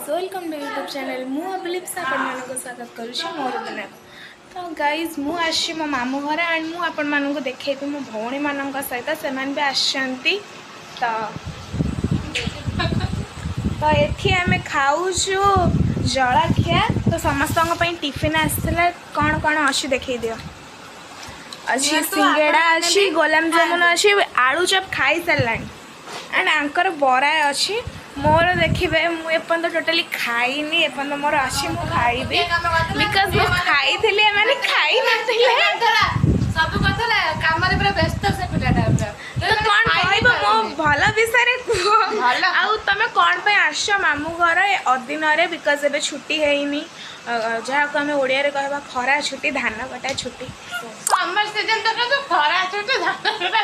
Guys welcome to YouTube channel मु अभिलिप्सा आपण स्वागत करुँच मोर दुनिया। तो गाइज मु आसी मो मामू घर एंड मु आपण मानक देखी मो भौणी मान सहित से भी आसती। तो ये आम खाऊ जलखिया। तो समस्त टिफिन आसाला कौन कौन अच्छी देखी दियो। अच्छी सिंगेड़ा अच्छी गोलाम जामुन अच्छी आलू चप खाई सारा एंड आंकर बरा अच्छी मोर देखिए मुझे टोटाली खाईनी एपर्तन मोर अच्छी मु खाइबी बिकज मु खाई माने खाई नथिले सब कथा काम रे पूरा व्यस्त से पिलाटा तो कौन कहबो मो भल विषय आउ तमे कौन पे आछो मामू घर अदिन रे बिकज एबे छुट्टी हेइनी जहाँ को आम ओडिया रे कहबा खरा छुट्टी धान कटा छुट्टी समर सीजन तक तो खरा छुट्टी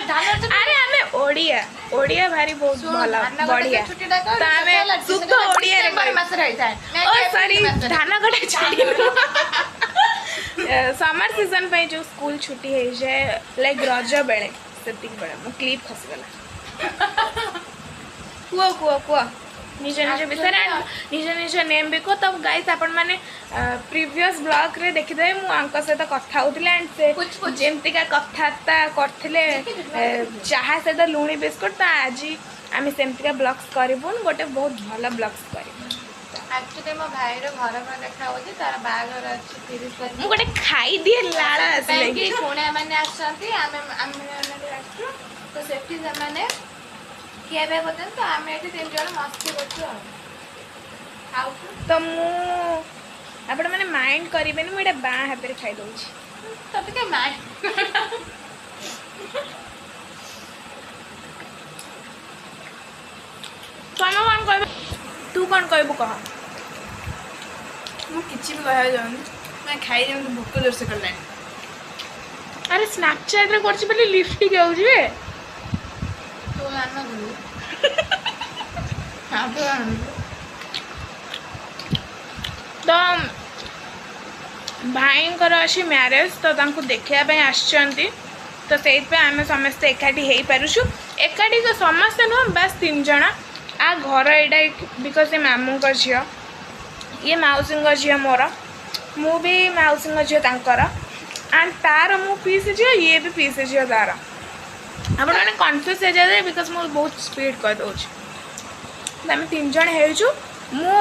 धान अरे आमे ओडिया ओडिया भारी बहुत भल बढ़िया तो आमे शुद्ध ओडिया रे पर मास रही जाए ओ सॉरी धान कटा छुट्टी समर सीजन पे जो स्कूल छुट्टी है जाए लाइक रज बेले सेतिक बेले मो क्लिप खसी गला कुआ कुआ कुआ निज निज विषय निज निज नेम भी को तब गाइस आपण माने प्रीवियस ब्लॉग रे देखिदे मु आंक सहित कथा होतिले एंड से जेमति का कथाता करथिले चाहा सहित लुणी बिस्कुट तो आज आम सेमति का ब्लॉग्स करबुन गोटे बहुत भल ब्लॉग्स करबुन। एक्चुअली मो भाई रो घर में देखा होची तार बागर अछि 30 तारिख मु गोटे खाई दिए लाड़ आसले कि कोणे माने आछंती आमे आछू तो सेफ्टी माने किया बे बतन तो आमे एठी तीन जण मस्ती करछु खाऊ तो मु आपण माने माइंड करिबेनी मु एटा बा हाथ रे खाई दउची तब के माइंड तमे कौन कहबे तू कौन कहबू कह मु किछि भी कहया जाउनी मैं खाई जेम भूख जोर से करले अरे स्नैपचैट रे करछि बली लिफ्ट जाउ जे तो आना दू हां तो तो भाईंकर अच्छी मैरेज तो तांको देखिया पे आछंती तो सेइत पे आमे समस्त एकाठी हेई पारुछु एकाठी तो समस्त न बस 3 जना आ घर एडा बिकज ये मामू का झियो ये माउसी का झियो मोर मु भी माउसी का झियो तांकर एंड तार मु पीस झियो ये भी पीस झियो तार आपण माने कन्फ्यूज हो जाए बिकज मु बहुत स्पीड कर दोछ आम 3 जन हेजु मु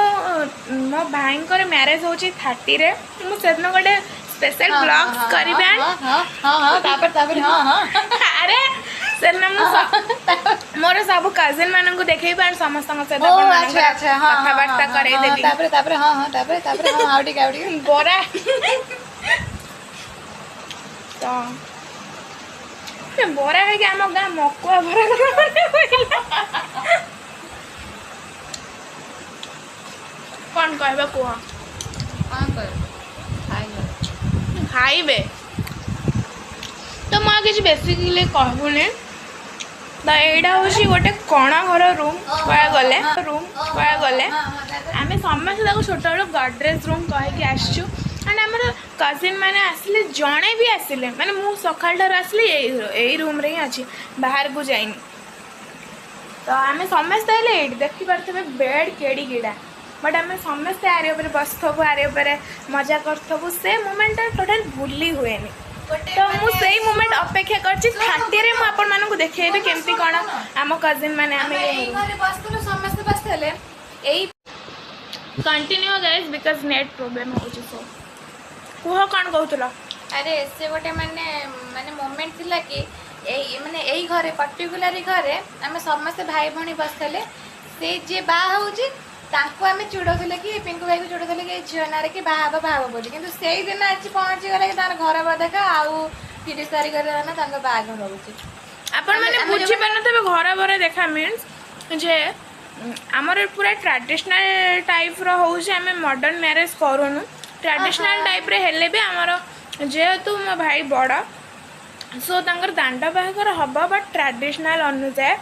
मो भाई मैरेज होची 30 रे मु सेदन गोटे स्पेशल ब्लॉग्स करिबे हां हां तापर हां हां अरे सेदन मु मोर सब कजिन मानन को देखैबे एंड समस्त सहित अपन मानन अच्छा हां कथा वार्ता करे देबी तापर हां हां तापर हां आवडी बोरा तो बोरा है कि आम गाँ मकुआ भरा कौन कहबे कुह खाइबे तो मुझे किसी बेसिकली कहबुनि तो यहाँ हूँ गोटे कण घर रूम कह गले आम समस्त छोट बड़ गडरेज रूम कहीकि आसचु एंड आम कजिन मैंने आसिले जड़े भी आसिले माने मु सकाल ठार आसली यही रूम रे ही अच्छी बाहर को जाइनी तो आम समस्ते देखी पारे बेड केड़ी गिड़ा बट आम समस्ते आरे ऊपर बसथबु आरे ऊपर मजा करथबु से मोमेंट टोटल भूली हुए तो मुझे मोमेंट अपेक्षा करछि 30 रे मु आपण मानकु देखेबे केमती कोन आम कजिन माने आम घरे बसतलो समस्त बसतले एई continue guys because net problem होछि सो कुह कौन कहतला अरे से गोटे माने माने मोमेंट थिला कि एई माने एई घरे पर्टिकुलर घरे आमे समस्त भाई भणी बसतले से जे बा होछि तांको आमे चुडोथले कि पिंकू भाई को चुडोथले कि झियो नारे कि बाहा बाहा बोली किंतु सेई दिन आज पहुंची गले कि तार घर बा देखा आउ 30 तारिख रे ना तांको बाघर होछि आपण माने बुझी पान तबे घर बरे देखा मींस जे हमर पूरा ट्रेडिशनल टाइप रो होउछ हमें मॉडर्न मैरिज करूनु ट्रेडिशनल टाइप रे हेले भी हमर जेहेतु मो भाई बड़ा सो तांकर दांड बाहागर हबा बट ट्रेडिशनल अनुसार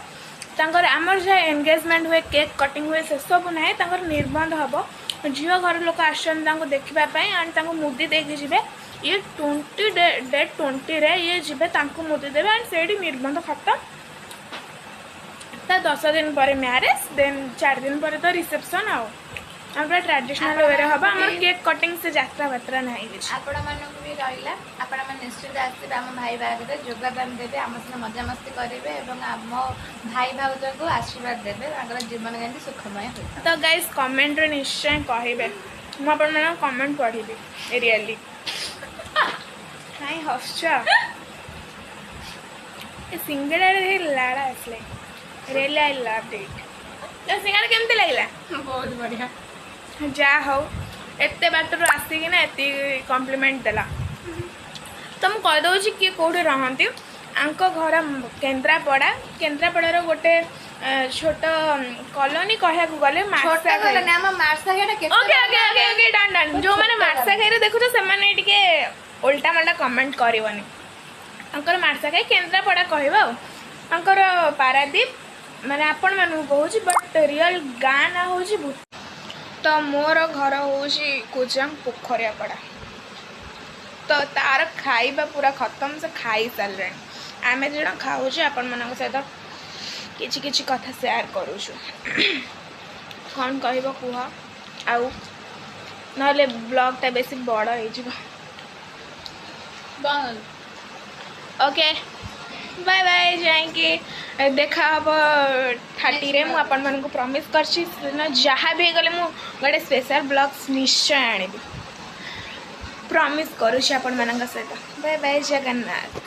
तांकर आमर जे एंगेजमेंट हुए केक कटिंग हुए से सब ना तांकर निर्बंध हम झील घर लोक आसको देखापी एंड तांको मुदी देके जीवे ये 20 डेट 20 रे ये जीवे तांको मुदी देवे एंड से निर्बंध खत्म ता 10 दिन पर मैरिज देन 4 दिन पर तो रिसेप्शन आओ पूरा ट्रेडिशनल वे हम आम केक कटिंग से यात्रा बात्रा नहीं किसी आपण मानक भी रहा आपण मैंने निश्चित आसवे आम भाई बाहर योगदान देवे आम सहित मजामस्ती करेंगे और आम भाई भाउज को आशीर्वाद देवे जीवन केमती सुखमय हो। तो गाइस कमेंट रे निश्चय कहे मुझे कमेंट पढ़ी रियली कहीं हस सिंगड़ा लाड़ा आसले रियली आई लव इट। तो सिंगड़ा केमती लगला बहुत बढ़िया जा हो एते बाटर आसिक ना एति कॉम्प्लीमेंट देला। तो मुझे कहीदे किए कौटे रहती आंक घर केन्द्रापड़ा गोटे छोट कॉलोनी कह गले जो मैंने मार्सा खाई देखुच से उल्टा मल्टा कमेंट करनी अंकर मार्सा खाई केन्द्रापड़ा कह पारादीप मैंने आपण मानू कहूँ बट रियल गाँ ना हूँ भूत। तो मोर घर हूँ कुजंग पोखरियापड़ा। तो तार खाइबा पूरा खत्म से खाई सारे आम जन खाऊ आपण मान सहित किछि किछि कथा शेयर करूँ कौन कह कह आउ ना ब्लॉगटा बेसी बड़ ओके बाय बाय जाइए देखा हम 30 रे मुझे आपण मानक प्रॉमिस करछि जहाँ भी गले मु गोटे स्पेशल ब्लॉग्स निश्चय आनिबी प्रॉमिस करूँ आपण मानक सहित बाय बाय जगन्नाथ।